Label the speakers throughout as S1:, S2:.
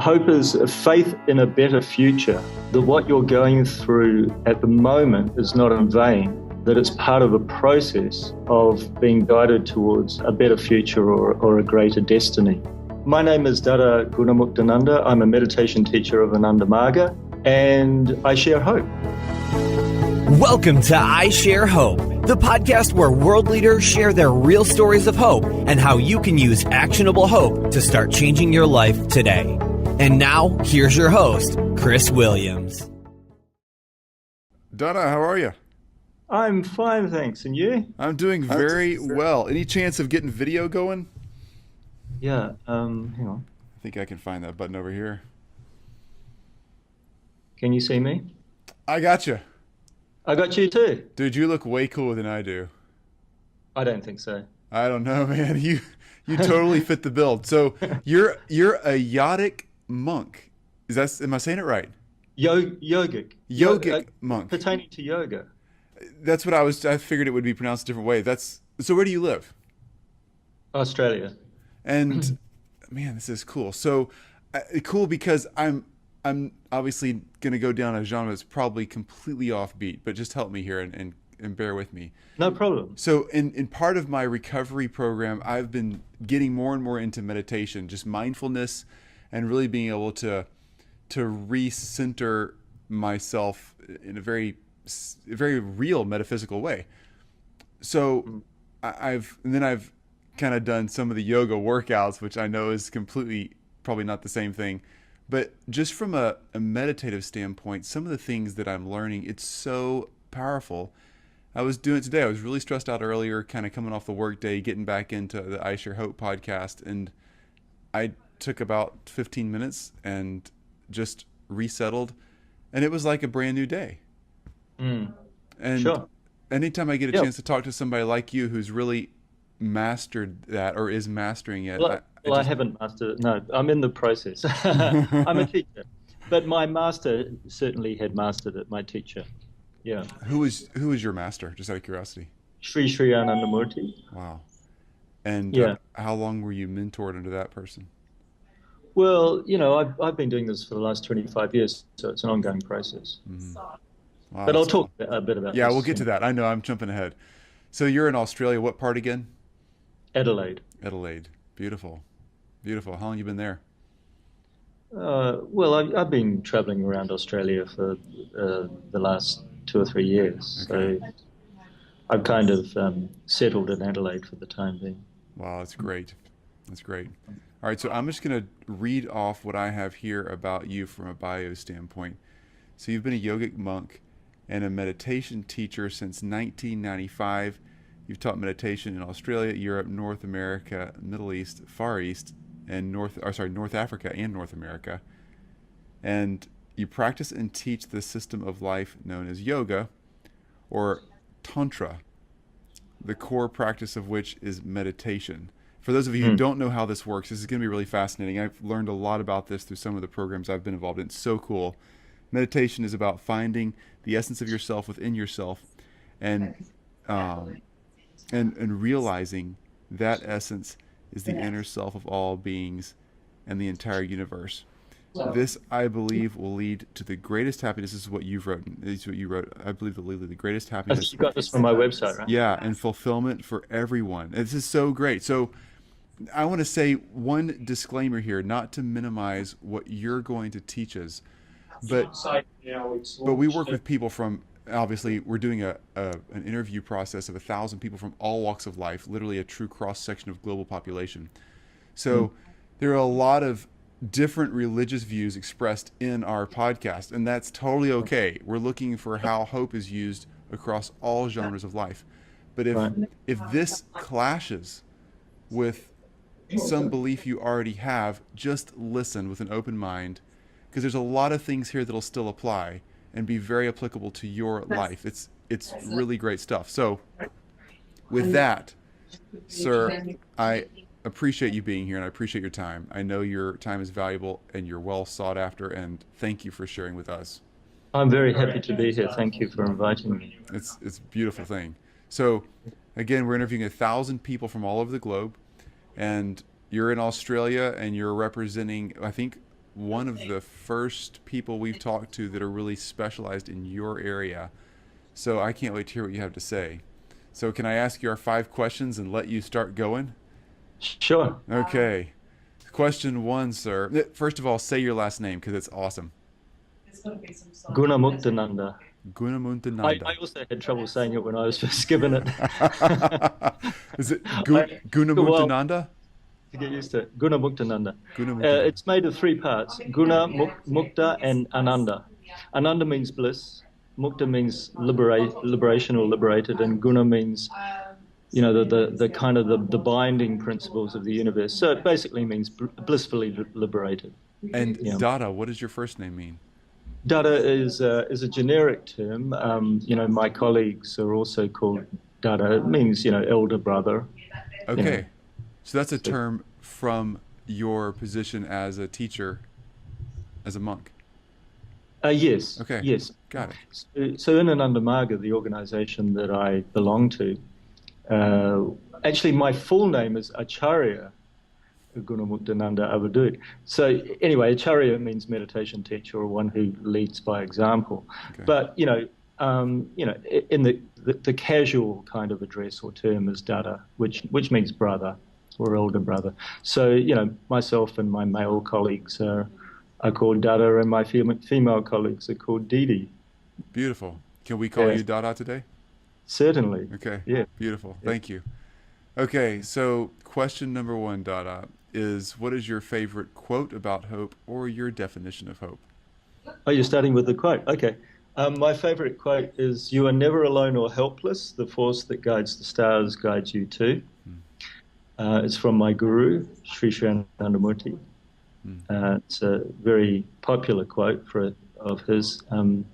S1: Hope is a faith in a better future, that what you're going through at the moment is not in vain, that it's part of a process of being guided towards a better future or a greater destiny. My name is Dada Gunamuktananda. I'm a meditation teacher of Ananda Marga, and I share hope.
S2: Welcome to I Share Hope, the podcast where world leaders share their real stories of hope and how you can use actionable hope to start changing your life today. And now, here's your host, Chris Williams.
S3: Dada, how are you?
S1: I'm fine, thanks. And you?
S3: I'm doing very well. Any chance of getting video going?
S1: Yeah, hang on.
S3: I think I can find that button over here.
S1: Can you see me?
S3: I got you.
S1: I got you too.
S3: Dude, you look way cooler than I do.
S1: I don't think so.
S3: I don't know, man. You totally fit the build. So you're a yogic monk. Am I saying it right?
S1: Yogic.
S3: Yogic monk.
S1: Pertaining to yoga.
S3: That's what I figured it would be pronounced a different way. So where do you live?
S1: Australia.
S3: And man, this is cool. So cool because I'm obviously going to go down a genre that's probably completely offbeat, but just help me here and bear with me.
S1: No problem.
S3: So in part of my recovery program, I've been getting more and more into meditation, just mindfulness, and really being able to recenter myself in a very real metaphysical way. So I've kind of done some of the yoga workouts, which I know is completely probably not the same thing. But just from a meditative standpoint, some of the things that I'm learning, it's so powerful. I was doing it today. I was really stressed out earlier, kind of coming off the work day, getting back into the I Share Hope podcast. And I took about 15 minutes and just resettled. And it was like a brand new day. And
S1: sure.
S3: Anytime I get a chance to talk to somebody like you who's really mastered that or is mastering it.
S1: I haven't mastered it. No, I'm in the process. I'm a teacher, but my master certainly had mastered it. My teacher, yeah.
S3: Who is your master? Just out of curiosity.
S1: Sri Anandamurti.
S3: Wow. And how long were you mentored under that person?
S1: Well, I've been doing this for the last 25 years, so it's an ongoing process.
S3: Mm-hmm. Wow,
S1: but I'll talk a bit about.
S3: Yeah,
S1: this
S3: we'll get to that. I know I'm jumping ahead. So you're in Australia. What part again?
S1: Adelaide.
S3: Beautiful. How long have you been there?
S1: Well, I've been traveling around Australia for the last 2 or 3 years. Okay. So I've kind of settled in Adelaide for the time being.
S3: Wow, that's great. All right, so I'm just going to read off what I have here about you from a bio standpoint. So you've been a yogic monk and a meditation teacher since 1995. You've taught meditation in Australia, Europe, North America, Middle East, Far East, and North Africa and North America. And you practice and teach the system of life known as yoga or Tantra, the core practice of which is meditation. For those of you who don't know how this works, this is going to be really fascinating. I've learned a lot about this through some of the programs I've been involved in. It's so cool. Meditation is about finding the essence of yourself within yourself and realizing that essence is the inner self of all beings and the entire universe. This, I believe, will lead to the greatest happiness. This is what you wrote. I believe will lead to the greatest happiness.
S1: You got this from my website, right?
S3: Yeah, and fulfillment for everyone. And this is so great. So I want to say one disclaimer here, not to minimize what you're going to teach us, but we work with people from, obviously, we're doing an interview process of 1,000 people from all walks of life, literally a true cross-section of global population. So there are a lot of different religious views expressed in our podcast, and that's totally okay. We're looking for how hope is used across all genres of life. But if this clashes with some belief you already have, just listen with an open mind, because there's a lot of things here that'll still apply and be very applicable to your life. It's really great stuff. So with that, sir, I appreciate you being here and I appreciate your time. I know your time is valuable and you're well sought after, and thank you for sharing with us.
S1: I'm very happy to be here. Thank you for inviting me.
S3: It's a beautiful thing. So again, we're interviewing 1,000 people from all over the globe, and you're in Australia and you're representing, I think, one of the first people we've talked to that are really specialized in your area. So I can't wait to hear what you have to say. So can I ask you our 5 questions and let you start going?
S1: Sure.
S3: Okay. Question 1, sir. First of all, say your last name because it's awesome.
S1: Gunamuktananda.
S3: Gunamuktananda.
S1: I also had trouble saying it when I was first given it.
S3: Is it Gunamuktananda?
S1: To get used to it. Gunamuktananda.
S3: Gunamuktananda.
S1: It's made of 3 parts: Guna, Mukta, and Ananda. Ananda means bliss. Mukta means liberation or liberated, and Guna means, the kind of the binding principles of the universe. So it basically means blissfully liberated.
S3: And Dada, what does your first name mean?
S1: Dada is a generic term. My colleagues are also called Dada. It means, elder brother.
S3: Okay. So that's a term from your position as a teacher, as a monk.
S1: Yes.
S3: Okay.
S1: Yes.
S3: Got it.
S1: So in Anandamaga, the organization that I belong to, actually my full name is Acharya Gunamuktananda Avadut. So anyway, Acharya means meditation teacher or one who leads by example.
S3: Okay.
S1: But in the casual kind of address or term is Dada, which means brother or elder brother. So myself and my male colleagues are called Dada, and my female colleagues are called Didi.
S3: Beautiful. Can we call you Dada today?
S1: Certainly.
S3: Okay.
S1: Yeah.
S3: Beautiful.
S1: Yeah.
S3: Thank you. Okay, so question number 1, Dada, is what is your favorite quote about hope or your definition of hope?
S1: Oh, you're starting with the quote. Okay. My favorite quote is, "You are never alone or helpless. The force that guides the stars guides you too." It's from my guru, Sri Nandamurti. It's a very popular quote of his, and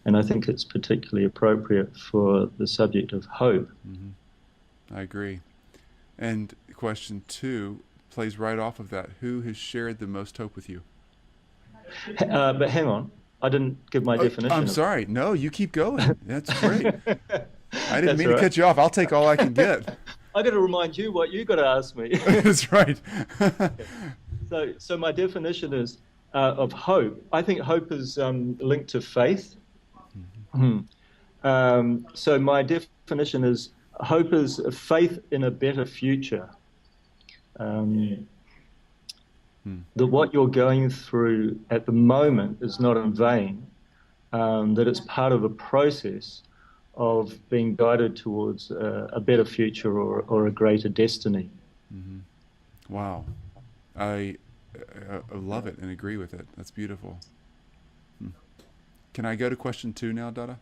S1: I think it's particularly appropriate for the subject of hope.
S3: I agree. And question 2 plays right off of that. Who has shared the most hope with you?
S1: But hang on, I didn't give my definition.
S3: I'm sorry. No, you keep going. That's great. I didn't mean
S1: right.
S3: to cut you off. I'll take all I can get.
S1: I got to remind you what you got to ask me.
S3: That's right.
S1: So my definition is of hope. I think hope is linked to faith. So my definition is hope is a faith in a better future. That what you're going through at the moment is not in vain. That it's part of a process of being guided towards a better future or a greater destiny.
S3: Wow. I love it and agree with it. That's beautiful. Can I go to question 2 now, Dada?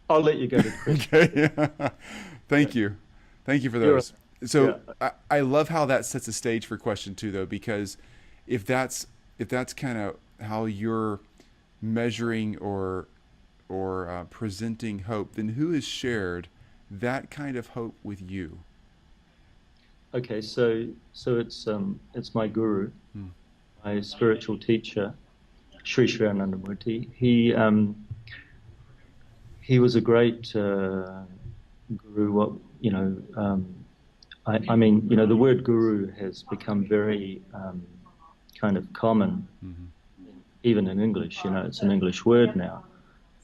S1: I'll let you go to question.
S3: Okay. Thank you. Thank you for those. So I love how that sets a stage for question 2, though, because if that's kind of how you're measuring or presenting hope, then who has shared that kind of hope with you?
S1: Okay, so it's my guru, my spiritual teacher, Sri Nandamurti. He was a great guru. I mean, the word guru has become very kind of common, even in English. It's an English word now,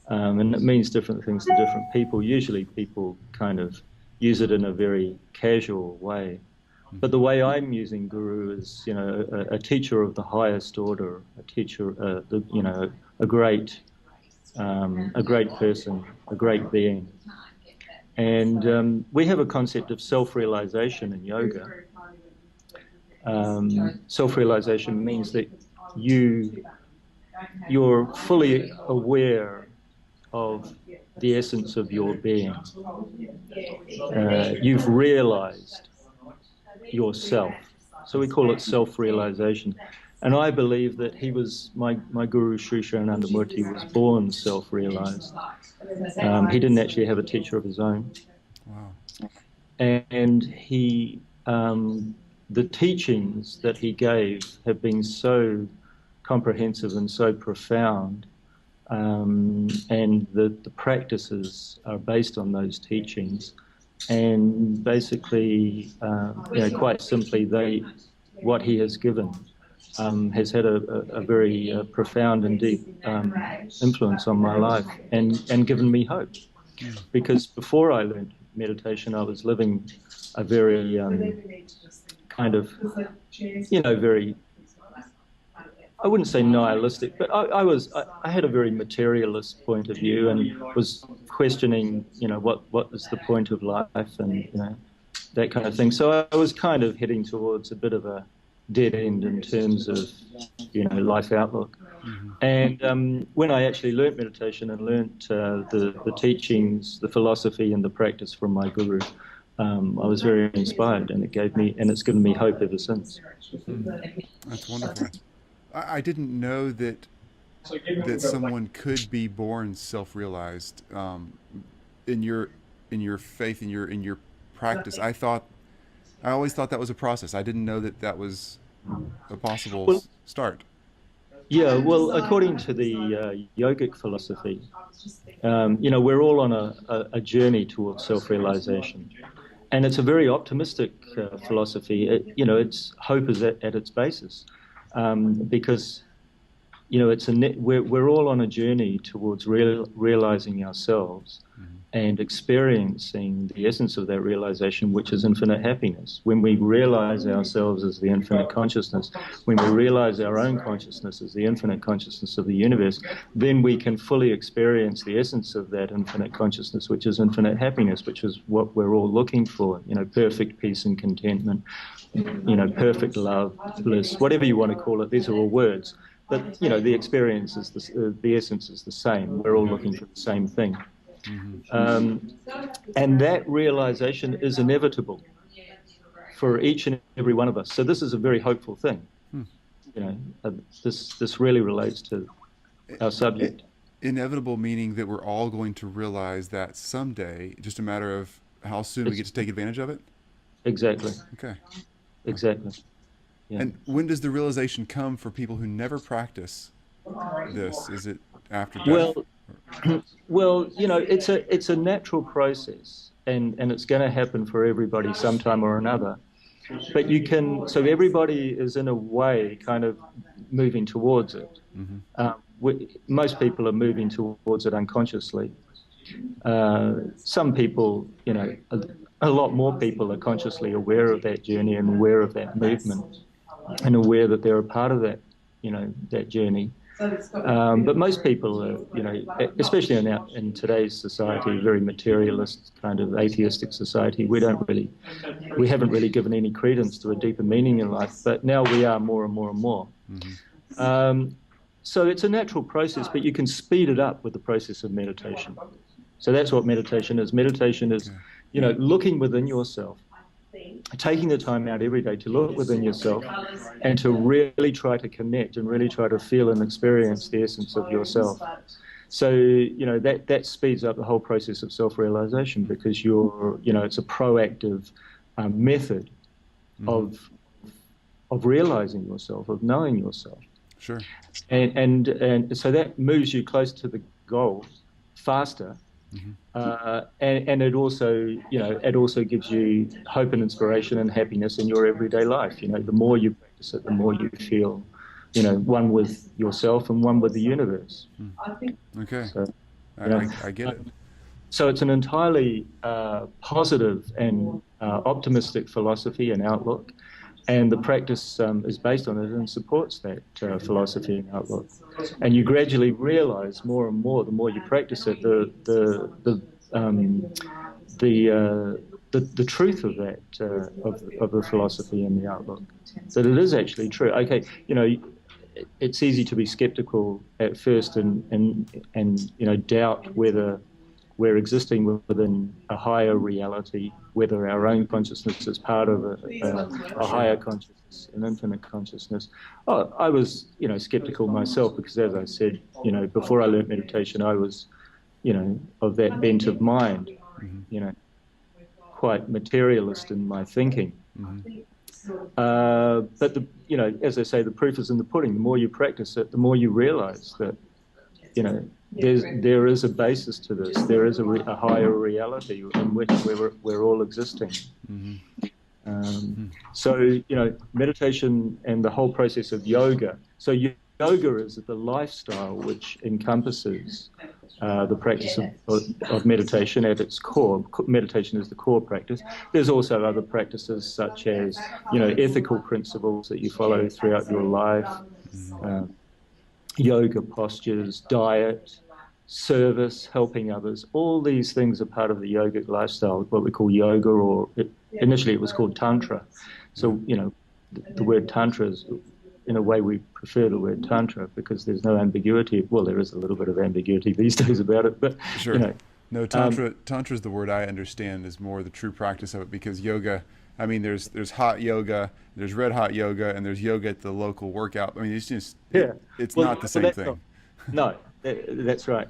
S1: and it means different things to different people. Usually, people kind of use it in a very casual way. But the way I'm using guru is, a teacher of the highest order, a teacher, a great person, a great being. And we have a concept of self-realization in yoga. Self-realization means that you're fully aware of the essence of your being. You've realized yourself. So we call it self-realization. And I believe that he was, my guru Sri Nandamurti was born self-realized. He didn't actually have a teacher of his own.
S3: Wow.
S1: And he, the teachings that he gave have been so comprehensive and so profound, and the practices are based on those teachings. And basically, quite simply, what he has given has had a very profound and deep influence on my life and given me hope. Because before I learned meditation, I was living a very kind of, very, I wouldn't say nihilistic, but I had a very materialist point of view and was questioning, what is the point of life and, that kind of thing. So I was kind of heading towards a bit of a dead end in terms of, life outlook. And when I actually learnt meditation and learnt the teachings, the philosophy and the practice from my guru, I was very inspired, and it's given me hope ever since.
S3: That's wonderful. I didn't know that someone could be born self-realized. In your faith, in your practice, I always thought that was a process. I didn't know that was a possible start.
S1: Yeah, well, according to the yogic philosophy, we're all on a journey towards self-realization. And it's a very optimistic philosophy. It's hope is at its basis, because we're all on a journey towards realizing ourselves and experiencing the essence of that realization, which is infinite happiness. When we realize ourselves as the infinite consciousness, when we realize our own consciousness as the infinite consciousness of the universe, then we can fully experience the essence of that infinite consciousness, which is infinite happiness, which is what we're all looking for, perfect peace and contentment, perfect love, bliss, whatever you want to call it. These are all words. But, the experience is the essence is the same. We're all looking for the same thing. And that realization is inevitable for each and every one of us. So this is a very hopeful thing. This really relates to our subject.
S3: Inevitable meaning that we're all going to realize that someday, just a matter of how soon we get to take advantage of it?
S1: Exactly.
S3: Okay.
S1: Exactly. Yeah.
S3: And when does the realization come for people who never practice this? Is it after death?
S1: Well, it's a natural process, and it's going to happen for everybody sometime or another. But so everybody is in a way kind of moving towards it. Most people are moving towards it unconsciously. Some people, a lot more people are consciously aware of that journey and aware of that movement and aware that they're a part of that, that journey. But most people, especially in today's society, a very materialist kind of atheistic society, we haven't really given any credence to a deeper meaning in life. But now we are more and more and more. So it's a natural process, but you can speed it up with the process of meditation. So that's what meditation is. Meditation is, looking within yourself, taking the time out every day to look within yourself and to really try to connect and really try to feel and experience the essence of yourself. So, that speeds up the whole process of self-realization, because it's a proactive method of realizing yourself, of knowing yourself.
S3: Sure.
S1: And so that moves you close to the goal faster. And it also gives you hope and inspiration and happiness in your everyday life. The more you practice it, the more you feel, one with yourself and one with the universe.
S3: Okay. So, I get it.
S1: So it's an entirely positive and optimistic philosophy and outlook. And the practice is based on it and supports that philosophy and outlook. And you gradually realize more and more, the more you practice it, the truth of that, of the philosophy and the outlook, that it is actually true. Okay, it's easy to be skeptical at first and doubt whether we're existing within a higher reality, whether our own consciousness is part of a higher consciousness, an infinite consciousness. I was, skeptical myself, because, as I said, before I learnt meditation, I was, of that bent of mind, quite materialist in my thinking. But as I say, the proof is in the pudding. The more you practice it, the more you realize that, there is a basis to this. There is a higher reality in which we're all existing. So, meditation and the whole process of yoga. So yoga is the lifestyle which encompasses the practice of meditation at its core. Meditation is the core practice. There's also other practices such as, ethical principles that you follow throughout your life, yoga postures, diet, service, helping others. All these things are part of the yogic lifestyle, what we call yoga, or initially it was called Tantra. So, the word Tantra is, in a way, we prefer the word Tantra because there's no ambiguity. Well, there is a little bit of ambiguity these days about it, but,
S3: sure. No, Tantra is the word I understand is more the true practice of it, because yoga, I mean, there's hot yoga, there's red hot yoga, and there's yoga at the local workout. I mean, it's just, it's not the same thing.
S1: That's right.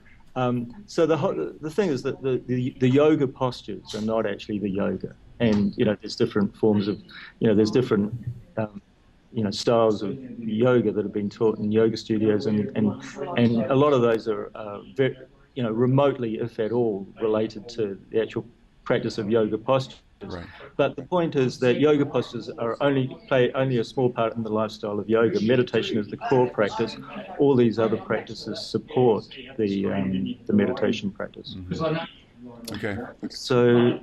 S1: So the thing is that the yoga postures are not actually the yoga. And, there's different forms of, there's different, styles of yoga that have been taught in yoga studios. And a lot of those are, very, remotely, if at all, related to the actual practice of yoga postures.
S3: Right.
S1: But the point is that yoga postures play only a small part in the lifestyle of yoga. Meditation is the core practice. All these other practices support the meditation practice.
S3: Mm-hmm. Okay.
S1: So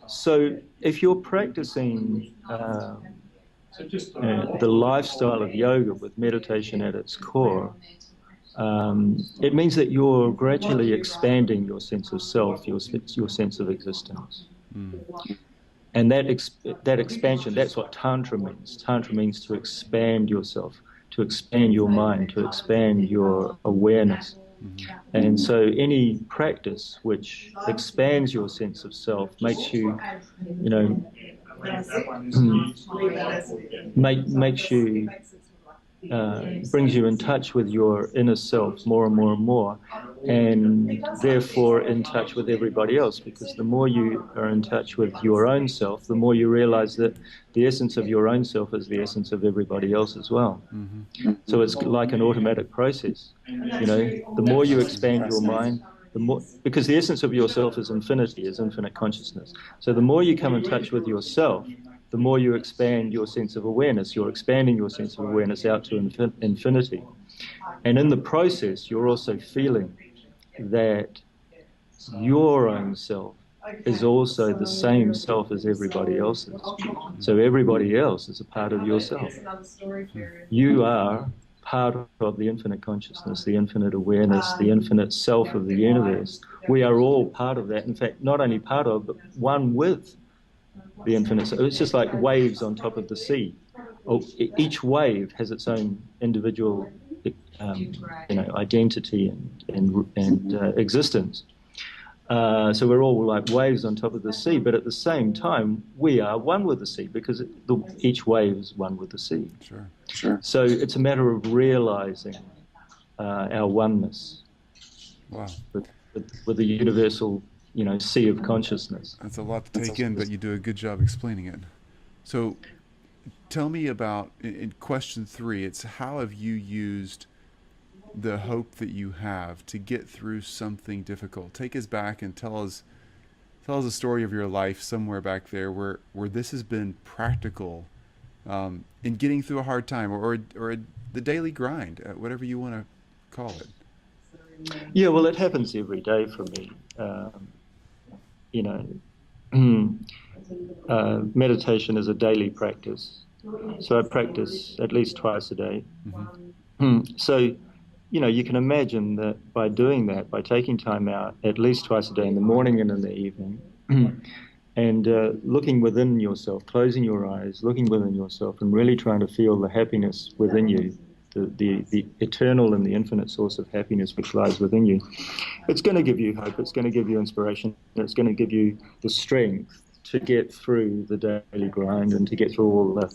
S1: so if you're practicing the lifestyle of yoga with meditation at its core, it means that you're gradually expanding your sense of self, your sense of existence. And that expansion, that's what Tantra means. Tantra means to expand yourself, to expand your mind, to expand your awareness. And so any practice which expands your sense of self makes you, brings you in touch with your inner self more and more and more, and therefore in touch with everybody else, because the more you are in touch with your own self, the more you realize that the essence of your own self is the essence of everybody else as well. Mm-hmm. So it's like an automatic process. The more you expand your mind, the more, because the essence of yourself is infinity, is infinite consciousness. So the more you come in touch with yourself, the more you expand your sense of awareness. You're expanding your sense of awareness out to infinity. And in the process, you're also feeling that your own self is also the same self as everybody else's. So everybody else is a part of yourself. You are part of the infinite consciousness, the infinite awareness, the infinite self of the universe. We are all part of that. In fact, not only part of, but one with the infinite. So it's just like waves on top of the sea. Each wave has its own individual, identity and existence. So we're all like waves on top of the sea, but at the same time, we are one with the sea, because each wave is one with the sea.
S3: Sure.
S1: So it's a matter of realizing our oneness.
S3: Wow.
S1: With the universal, sea of consciousness.
S3: That's a lot to take in, but you do a good job explaining it. So tell me about, in question 3, it's how have you used the hope that you have to get through something difficult? Take us back and tell us a story of your life somewhere back there where this has been practical in getting through a hard time, or the daily grind, whatever you want to call it.
S1: Yeah, well, it happens every day for me. Meditation is a daily practice. So I practice at least twice a day. Mm-hmm. So, you can imagine that by doing that, by taking time out at least twice a day, in the morning and in the evening, and looking within yourself, closing your eyes, looking within yourself, and really trying to feel the happiness within you, the eternal and the infinite source of happiness which lies within you. It's going to give you hope, it's going to give you inspiration, it's going to give you the strength to get through the daily grind and to get through all the,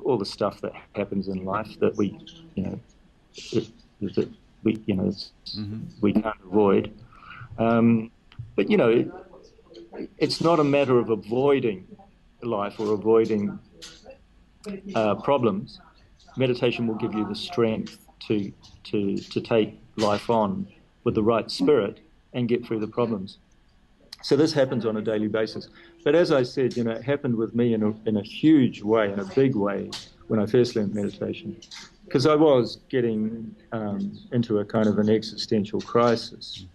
S1: all the stuff that happens in life that we can't avoid. But it's not a matter of avoiding life or avoiding problems. Meditation will give you the strength to take life on with the right spirit and get through the problems. So this happens on a daily basis. But as I said, it happened with me in a huge way, in a big way, when I first learned meditation, because I was getting into a kind of an existential crisis,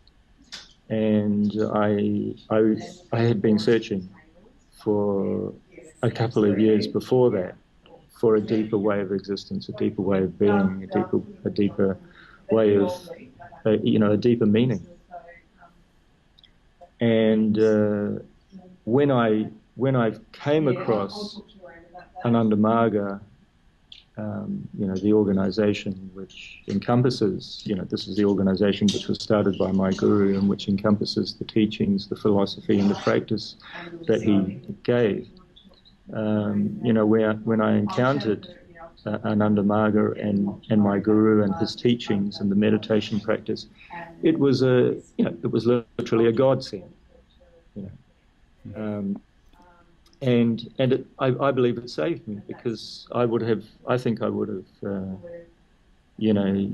S1: and I had been searching for a couple of years before that for a deeper way of existence, a deeper way of being, a deeper way of, a deeper meaning. And when I came across Ananda Marga, the organization which encompasses, this is the organization which was started by my guru and which encompasses the teachings, the philosophy, and the practice that he gave. When I encountered Ananda Marga and my guru and his teachings and the meditation practice, it was literally a godsend. I believe it saved me, because I think I would have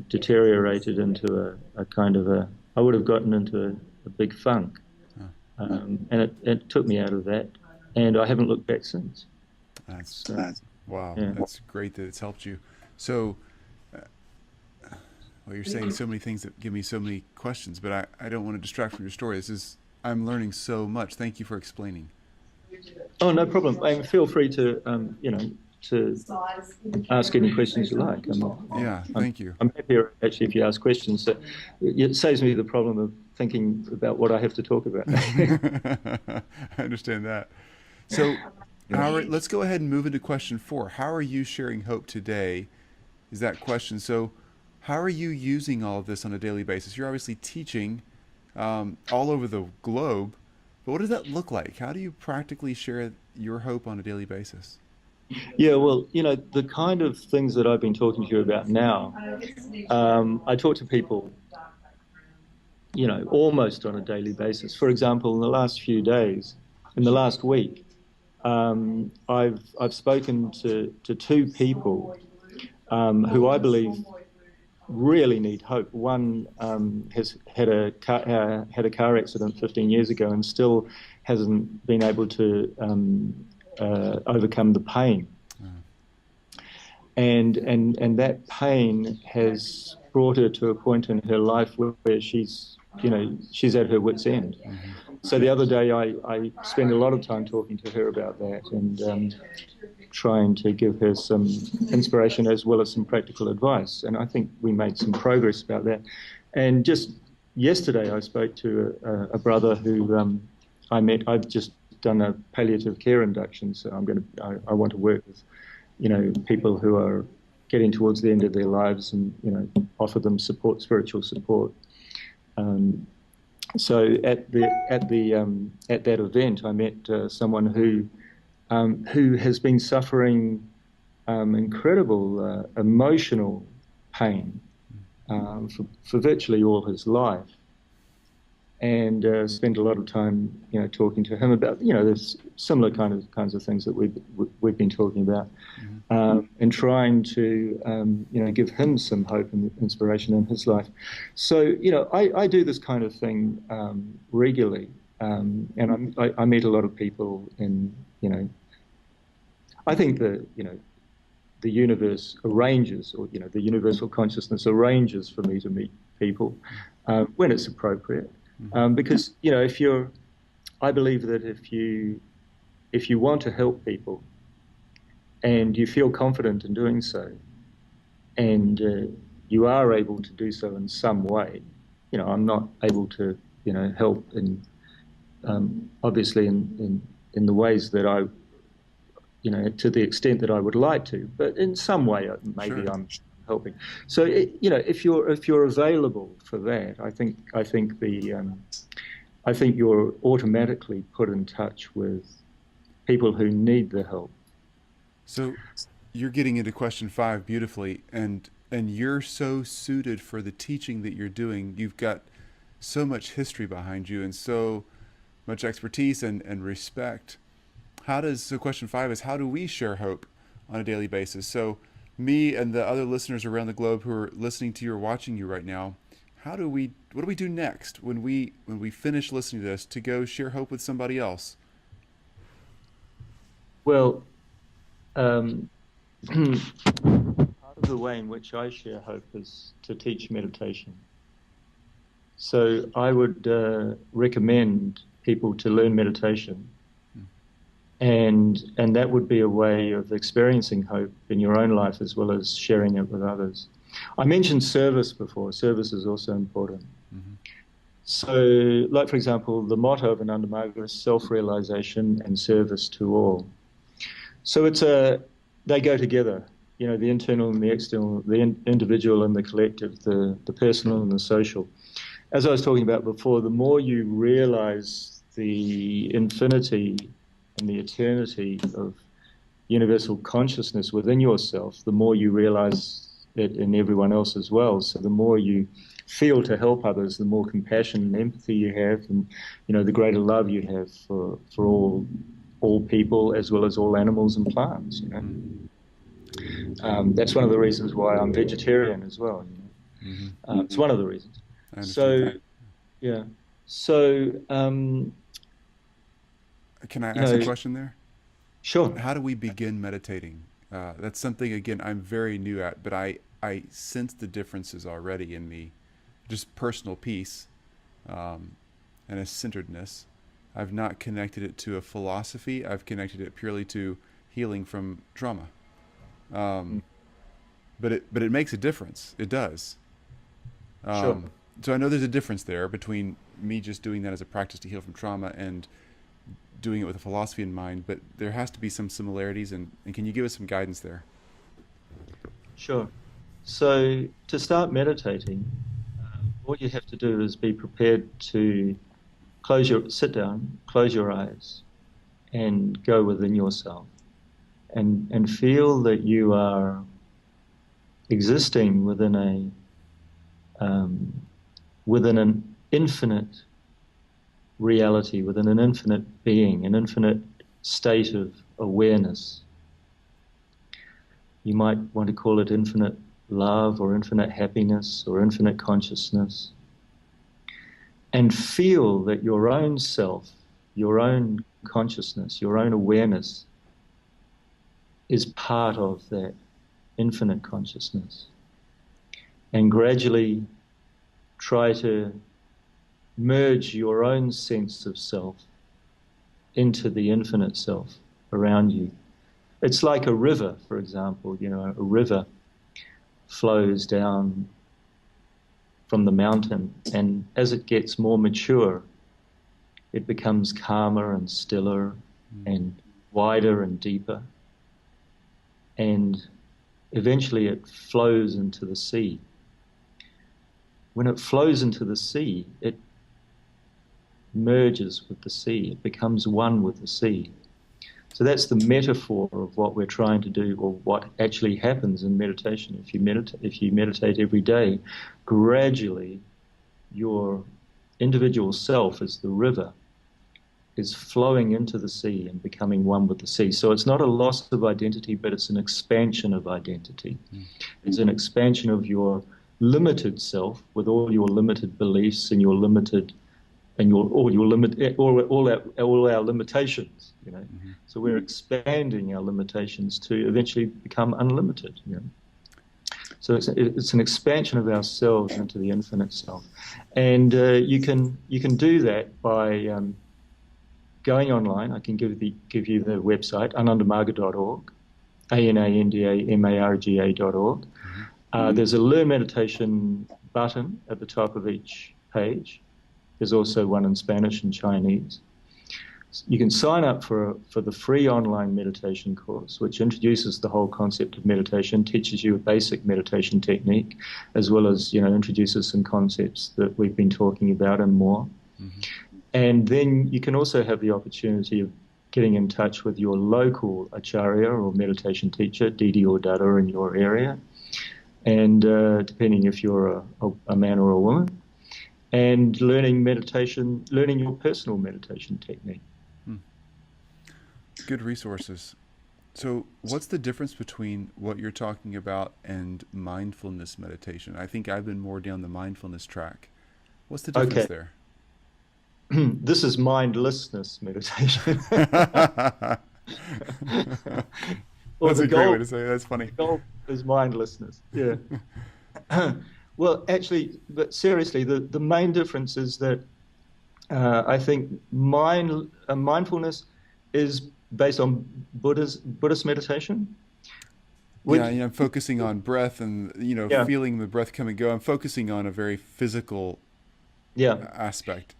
S1: deteriorated into I would have gotten into a big funk, and it took me out of that, and I haven't looked back since.
S3: Wow,
S1: yeah.
S3: That's great that it's helped you. So, you're saying so many things that give me so many questions, but I don't want to distract from your story. I'm learning so much. Thank you for explaining.
S1: Oh, no problem. Feel free to to ask any questions you like.
S3: Thank you.
S1: I'm happier actually if you ask questions. So it saves me the problem of thinking about what I have to talk about.
S3: I understand that. So, Howard, let's go ahead and move into question 4. How are you sharing hope today? Is that question. So, how are you using all of this on a daily basis? You're obviously teaching all over the globe, but what does that look like? How do you practically share your hope on a daily basis?
S1: Yeah, well, the kind of things that I've been talking to you about now, I talk to people, almost on a daily basis. For example, in the last week, I've spoken to 2 people who I believe really need hope. One has had a car accident 15 years ago and still hasn't been able to overcome the pain. And that pain has brought her to a point in her life where she's at her wit's end. So the other day I spent a lot of time talking to her about that and trying to give her some inspiration as well as some practical advice. And I think we made some progress about that. And just yesterday I spoke to a brother who I met. I've just done a palliative care induction, so I want to work with people who are getting towards the end of their lives and offer them support, spiritual support. So at that event, I met someone who has been suffering incredible emotional pain for virtually all his life, and spent a lot of time talking to him about there's similar kinds of things that we've been talking about, and trying to give him some hope and inspiration in his life. So I do this kind of thing regularly, and I meet a lot of people in I think the universe arranges, or the universal consciousness arranges for me to meet people when it's appropriate. Because I believe that if you want to help people and you feel confident in doing so, and you are able to do so in some way, I'm not able to help in obviously in the ways that I to the extent that I would like to, but in some way maybe I'm helping. So if you're available for that, I think you're automatically put in touch with people who need the help.
S3: So you're getting into question 5 beautifully, and you're so suited for the teaching that you're doing. You've got so much history behind you and so much expertise and respect. So question 5 is, how do we share hope on a daily basis? So me and the other listeners around the globe who are listening to you or watching you right now, what do we do next when we finish listening to this to go share hope with somebody else?
S1: Well, part of the way in which I share hope is to teach meditation. So I would recommend people to learn meditation, and that would be a way of experiencing hope in your own life as well as sharing it with others. I mentioned service before. Service is also important. Mm-hmm. So, like for example, the motto of Ananda Marga is self-realization and service to all. So they go together. You know, the internal and the external, the individual and the collective, the personal and the social. As I was talking about before, the more you realize the infinity and the eternity of universal consciousness within yourself, the more you realize it in everyone else as well. So the more you feel to help others, the more compassion and empathy you have, and the greater love you have for all people as well as all animals and plants. That's one of the reasons why I'm vegetarian as well. Mm-hmm. It's one of the reasons. So, yeah. So,
S3: can I ask a question there?
S1: Sure.
S3: How do we begin meditating? That's something, again, I'm very new at, but I sense the differences already in me, just personal peace and a centeredness. I've not connected it to a philosophy. I've connected it purely to healing from trauma. But it makes a difference. It does.
S1: Sure.
S3: So I know there's a difference there between me just doing that as a practice to heal from trauma and doing it with a philosophy in mind, but there has to be some similarities, and can you give us some guidance there?
S1: Sure. So to start meditating, all you have to do is be prepared to sit down, close your eyes, and go within yourself, and feel that you are existing within an infinite reality, within an infinite being, an infinite state of awareness. You might want to call it infinite love or infinite happiness or infinite consciousness. And feel that your own self, your own consciousness, your own awareness is part of that infinite consciousness. And gradually try to merge your own sense of self into the infinite self around you. It's like a river, for example. A river flows down from the mountain, and as it gets more mature, it becomes calmer and stiller and wider and deeper. And eventually it flows into the sea. When it flows into the sea, it merges with the sea. It becomes one with the sea. So that's the metaphor of what we're trying to do, or what actually happens in meditation. If you meditate every day, gradually your individual self, as the river, is flowing into the sea and becoming one with the sea. So it's not a loss of identity, but it's an expansion of identity. It's an expansion of your limited self with all your limited beliefs and your limited and all our limitations. So we're expanding our limitations to eventually become unlimited. So it's an expansion of ourselves into the infinite self, and you can do that by going online. I can give you the website anandamarga.org, ANANDAMARGA.org. There's a Learn Meditation button at the top of each page. There's also one in Spanish and Chinese. You can sign up for the free online meditation course, which introduces the whole concept of meditation, teaches you a basic meditation technique, as well as introduces some concepts that we've been talking about and more. And then you can also have the opportunity of getting in touch with your local acharya or meditation teacher, Didi or Dada, in your area, and depending if you're a man or a woman, and learning your personal meditation technique.
S3: Good resources. So what's the difference between what you're talking about and mindfulness meditation? I think I've been more down the mindfulness track. What's the difference
S1: Okay.
S3: there?
S1: This is mindlessness meditation. Or
S3: That's
S1: the
S3: a great
S1: goal,
S3: way to say it. That's funny.
S1: the goal is mindlessness. Yeah. Well, actually, but seriously, the main difference is that I think mindfulness is based on Buddhist meditation.
S3: Yeah,
S1: Which,
S3: I'm focusing on breath and,
S1: yeah,
S3: feeling the breath come and go. I'm focusing on a very physical
S1: yeah.
S3: aspect,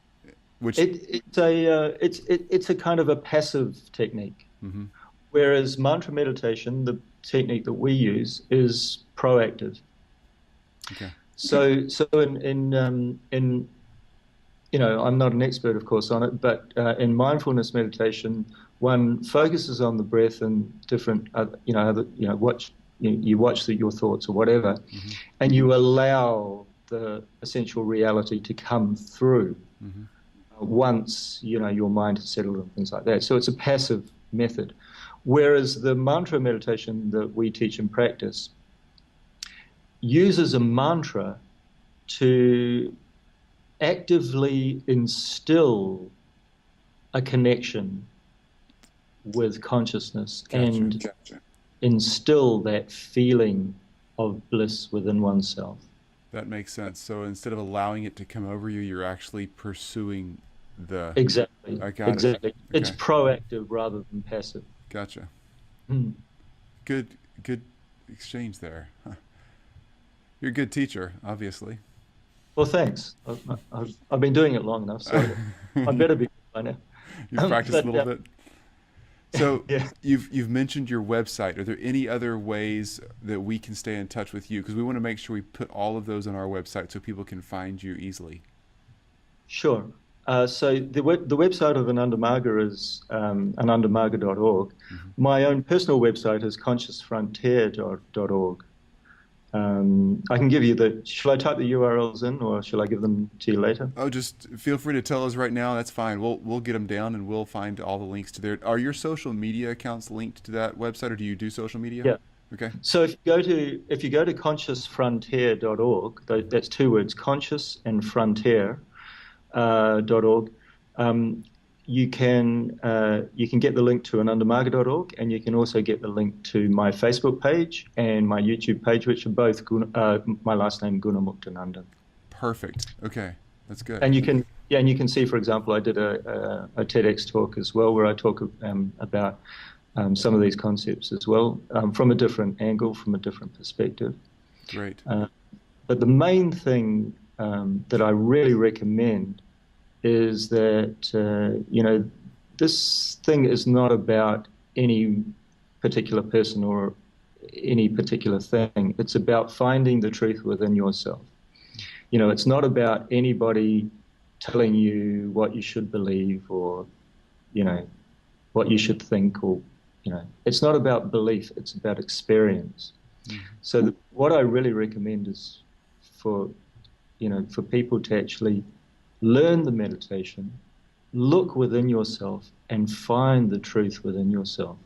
S3: which,
S1: It's a kind of a passive technique,
S3: hmm
S1: whereas mantra meditation, the technique that we use, is proactive.
S3: okay,
S1: So in I'm not an expert, of course, on it, but in mindfulness meditation, one focuses on the breath and different, you watch your thoughts or whatever,
S3: hmm
S1: and you allow the essential reality to come through
S3: hmm
S1: once your mind has settled and things like that. So it's a passive method, whereas the mantra meditation that we teach and practice uses a mantra to actively instill a connection with consciousness
S3: gotcha.
S1: and instill that feeling of bliss within oneself.
S3: That makes sense. So instead of allowing it to come over you, you're actually pursuing the.
S1: Exactly.
S3: I got it.
S1: Exactly. It's
S3: Okay,
S1: proactive rather than passive.
S3: gotcha.
S1: Hmm.
S3: Good exchange there. Huh. You're a good teacher, obviously.
S1: Well, thanks. I've been doing it long enough, so I better be by now.
S3: You've practiced a
S1: But
S3: little bit. So
S1: yeah,
S3: you've mentioned your website. Are there any other ways that we can stay in touch with you? Because we want to make sure we put all of those on our website so people can find you easily.
S1: sure. So the website of Anandamaga is anandamaga.org.
S3: hmm
S1: My own personal website is consciousfrontier.org. I can give you shall I type the URLs in or shall I give them to you later?
S3: Oh, just feel free to tell us right now. That's fine. We'll get them down and we'll find all the links to there. Are your social media accounts linked to that website, or do you do social media?
S1: Yeah.
S3: Okay.
S1: So if you go to consciousfrontier.org, that's two words, conscious and frontier, .org. You can get the link to anandamaga.org, and you can also get the link to my Facebook page and my YouTube page, which are both my last name Gunamuktananda.
S3: Perfect. Okay, that's good.
S1: And you can see, for example, I did a TEDx talk as well where I talk about some of these concepts as well from a different angle, from a different perspective.
S3: Great.
S1: But the main thing that I really recommend is that, this thing is not about any particular person or any particular thing. It's about finding the truth within yourself. It's not about anybody telling you what you should believe or, what you should think or, it's not about belief, it's about experience.
S3: Mhm.
S1: So what I really recommend is for people to actually learn the meditation, look within yourself, and find the truth within yourself.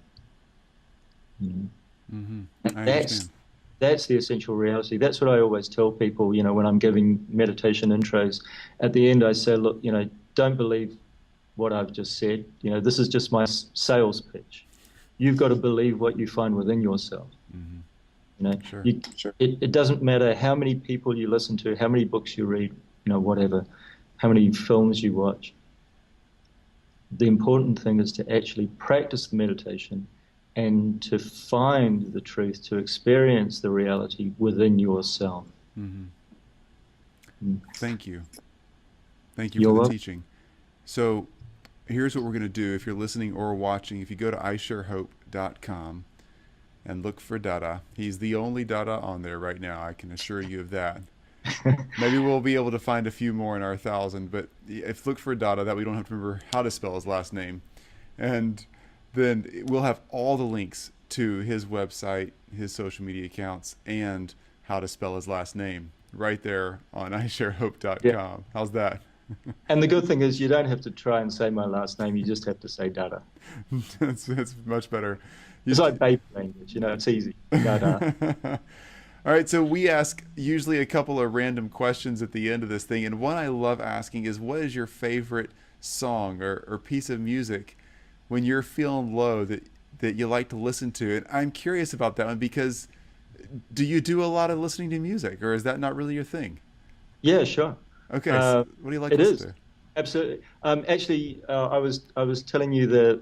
S3: Mm-hmm.
S1: And
S3: I
S1: that's
S3: understand.
S1: that's the essential reality. That's what I always tell people. When I'm giving meditation intros, at the end I say, look, don't believe what I've just said. This is just my sales pitch. You've got to believe what you find within yourself.
S3: Mm-hmm. Sure.
S1: It doesn't matter how many people you listen to, how many books you read, whatever, how many films you watch. The important thing is to actually practice the meditation and to find the truth, to experience the reality within yourself.
S3: Mm-hmm.
S1: Mm.
S3: Thank you. Thank you
S1: You're
S3: for the
S1: welcome.
S3: teaching. So here's what we're going to do. If you're listening or watching, if you go to isharehope.com and look for Dada, he's the only Dada on there right now. I can assure you of that. Maybe we'll be able to find a few more in our 1,000, but look for Dada, that we don't have to remember how to spell his last name. And then we'll have all the links to his website, his social media accounts, and how to spell his last name right there on isharehope.com.
S1: Yeah.
S3: How's that?
S1: And the good thing is you don't have to try and say my last name, you just have to say Dada.
S3: That's much better.
S1: It's like baby language, it's easy. Dada.
S3: All right, so we ask usually a couple of random questions at the end of this thing, and one I love asking is, what is your favorite song or piece of music when you're feeling low that you like to listen to? And I'm curious about that one, because do you do a lot of listening to music, or is that not really your thing?
S1: Yeah, sure.
S3: Okay, so what do you like to listen to?
S1: Absolutely. Actually, I was telling you the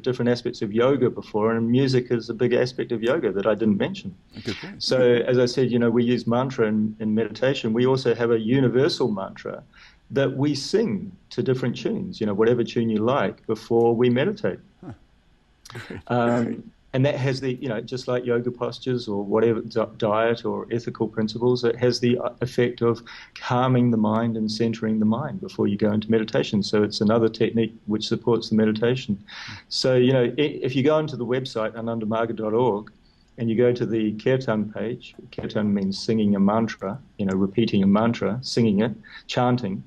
S1: different aspects of yoga before, and music is a big aspect of yoga that I didn't mention.
S3: Good point.
S1: So, as I said, we use mantra in meditation. We also have a universal mantra that we sing to different tunes, whatever tune you like, before we meditate.
S3: Huh. Great.
S1: And that has the, just like yoga postures or whatever, diet or ethical principles, it has the effect of calming the mind and centering the mind before you go into meditation. So it's another technique which supports the meditation. So, if you go onto the website, anandamaga.org, and you go to the kirtan page, kirtan means singing a mantra, repeating a mantra, singing it, chanting.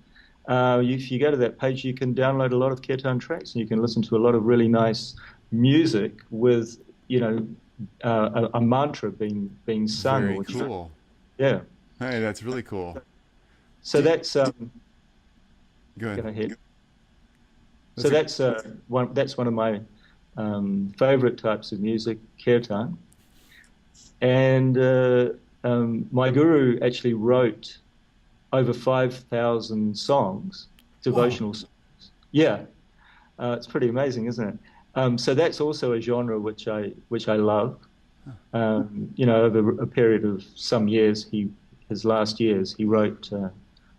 S1: If you go to that page, you can download a lot of kirtan tracks, and you can listen to a lot of really nice music with a mantra being sung.
S3: Very cool.
S1: Yeah.
S3: Hey, that's really cool.
S1: So that's
S3: go
S1: ahead. So that's one of my favorite types of music, kirtan. And my guru actually wrote over 5,000 songs, devotional songs. Yeah. It's pretty amazing, isn't it? So that's also a genre which I love. Over a period of some years, his last years, he wrote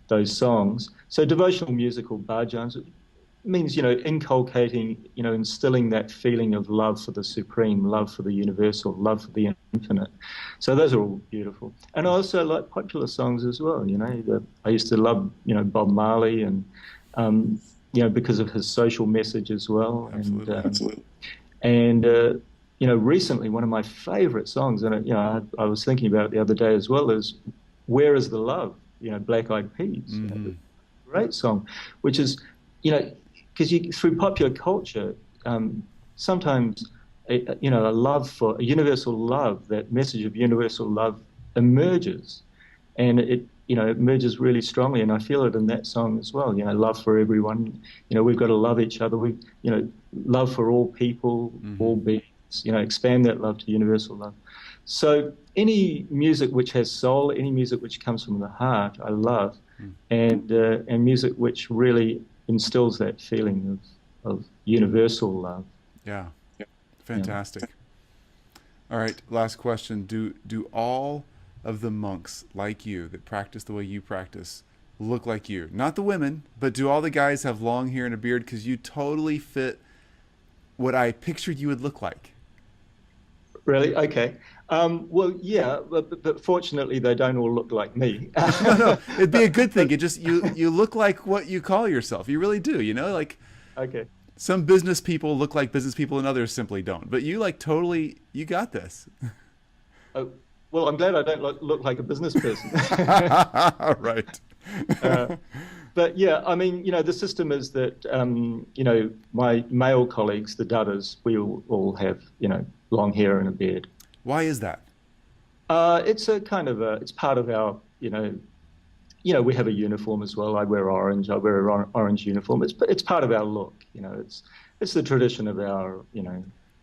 S1: those songs. So devotional musical bhajans means, inculcating, instilling that feeling of love for the supreme, love for the universal, love for the infinite. So those are all beautiful. And I also like popular songs as well. I used to love, Bob Marley and because of his social message as well.
S3: Absolutely.
S1: And recently one of my favorite songs, and I was thinking about it the other day as well, is "Where Is the Love?" Black Eyed Peas.
S3: Mm-hmm.
S1: Great song, which is, because through popular culture, sometimes a universal love, that message of universal love emerges, and it emerges really strongly, and I feel it in that song as well. Love for everyone. We've got to love each other. Love for all people, all beings. Expand that love to universal love. So any music which has soul, any music which comes from the heart, I love, and music which really instills that feeling of universal love.
S3: Yeah, fantastic. Yeah. All right, last question. Do all of the monks like you that practice the way you practice look like you? Not the women, but do all the guys have long hair and a beard? Because you totally fit what I pictured you would look like.
S1: Really? Okay. Well, yeah, but fortunately they don't all look like me.
S3: No, it'd be a good thing. It just you look like what you call yourself. You really do.
S1: Okay.
S3: Some business people look like business people, and others simply don't. But you totally, you got this.
S1: Oh, well, I'm glad I don't look like a business person.
S3: Right.
S1: But yeah, I mean, the system is that, my male colleagues, the Dadas, we all have, long hair and a beard.
S3: Why is that?
S1: It's a kind of it's part of our, we have a uniform as well. I wear orange. I wear an orange uniform. It's part of our look. It's the tradition of our,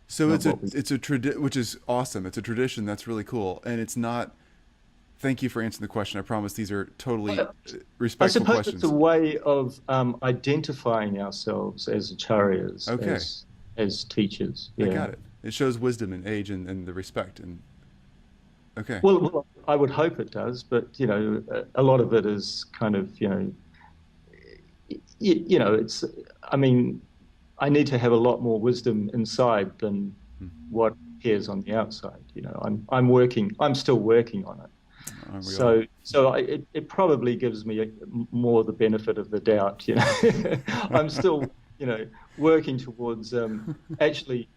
S3: So it's a tradition, which is awesome. It's a tradition that's really cool, and it's not. Thank you for answering the question. I promise these are totally respectful questions.
S1: I suppose it's a way of identifying ourselves as acharyas, as teachers. Yeah.
S3: I got it. It shows wisdom and age and the respect. And okay.
S1: Well, I would hope it does, but a lot of it is kind of it's. I mean, I need to have a lot more wisdom inside than what appears on the outside. I'm still working on it. So it probably gives me more the benefit of the doubt. I'm still working towards actually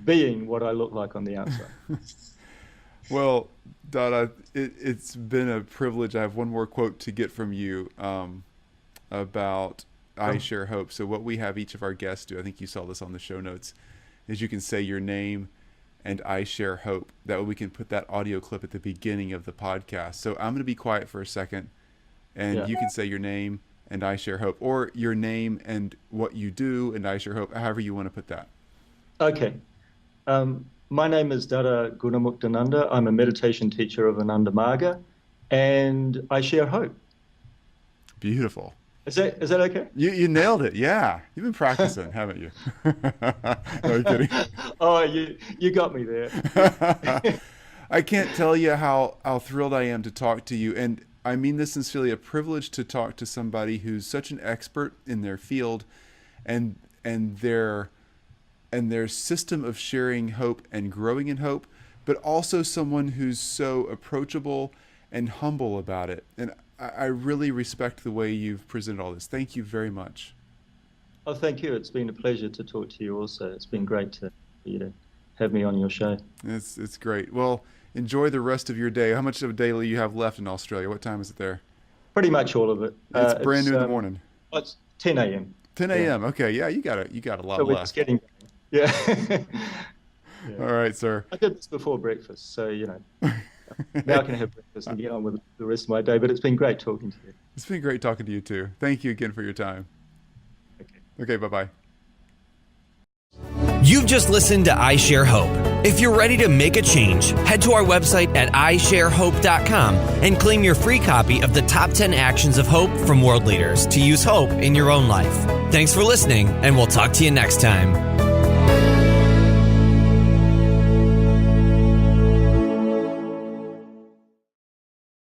S1: being what I look like on the outside.
S3: Well, Dada, it's been a privilege. I have one more quote to get from you about I Share Hope. So what we have each of our guests do, I think you saw this on the show notes, is you can say your name and I share hope. That way we can put that audio clip at the beginning of the podcast. So I'm going to be quiet for a second, and you can say your name and I share hope, or your name and what you do and I share hope, however you want to put that.
S1: Okay. My name is Dada Gunamuktananda. I'm a meditation teacher of Ananda Marga, and I share hope.
S3: Beautiful.
S1: Is that okay?
S3: You nailed it. Yeah. You've been practicing, haven't you? No kidding.
S1: Oh, you got me there.
S3: I can't tell you how thrilled I am to talk to you. And I mean this sincerely, a privilege to talk to somebody who's such an expert in their field and their system of sharing hope and growing in hope, but also someone who's so approachable and humble about it. And I really respect the way you've presented all this. Thank you very much.
S1: Oh, thank you. It's been a pleasure to talk to you also. It's been great for you to have me on your show.
S3: It's great. Well, enjoy the rest of your day. How much of a day do you have left in Australia? What time is it there?
S1: Pretty much all of it.
S3: It's brand new in the morning.
S1: It's 10 a.m.
S3: 10 a.m. Yeah. Okay. Yeah, you got a lot left.
S1: It's getting, yeah.
S3: All right, sir.
S1: I did this before breakfast, so, now I can have breakfast and get on with the rest of my day, but it's been great talking to you.
S3: It's been great talking to you too. Thank you again for your time. Okay, bye-bye.
S2: You've just listened to I Share Hope. If you're ready to make a change, head to our website at isharehope.com and claim your free copy of the Top 10 Actions of Hope from World Leaders to use hope in your own life. Thanks for listening, and we'll talk to you next time.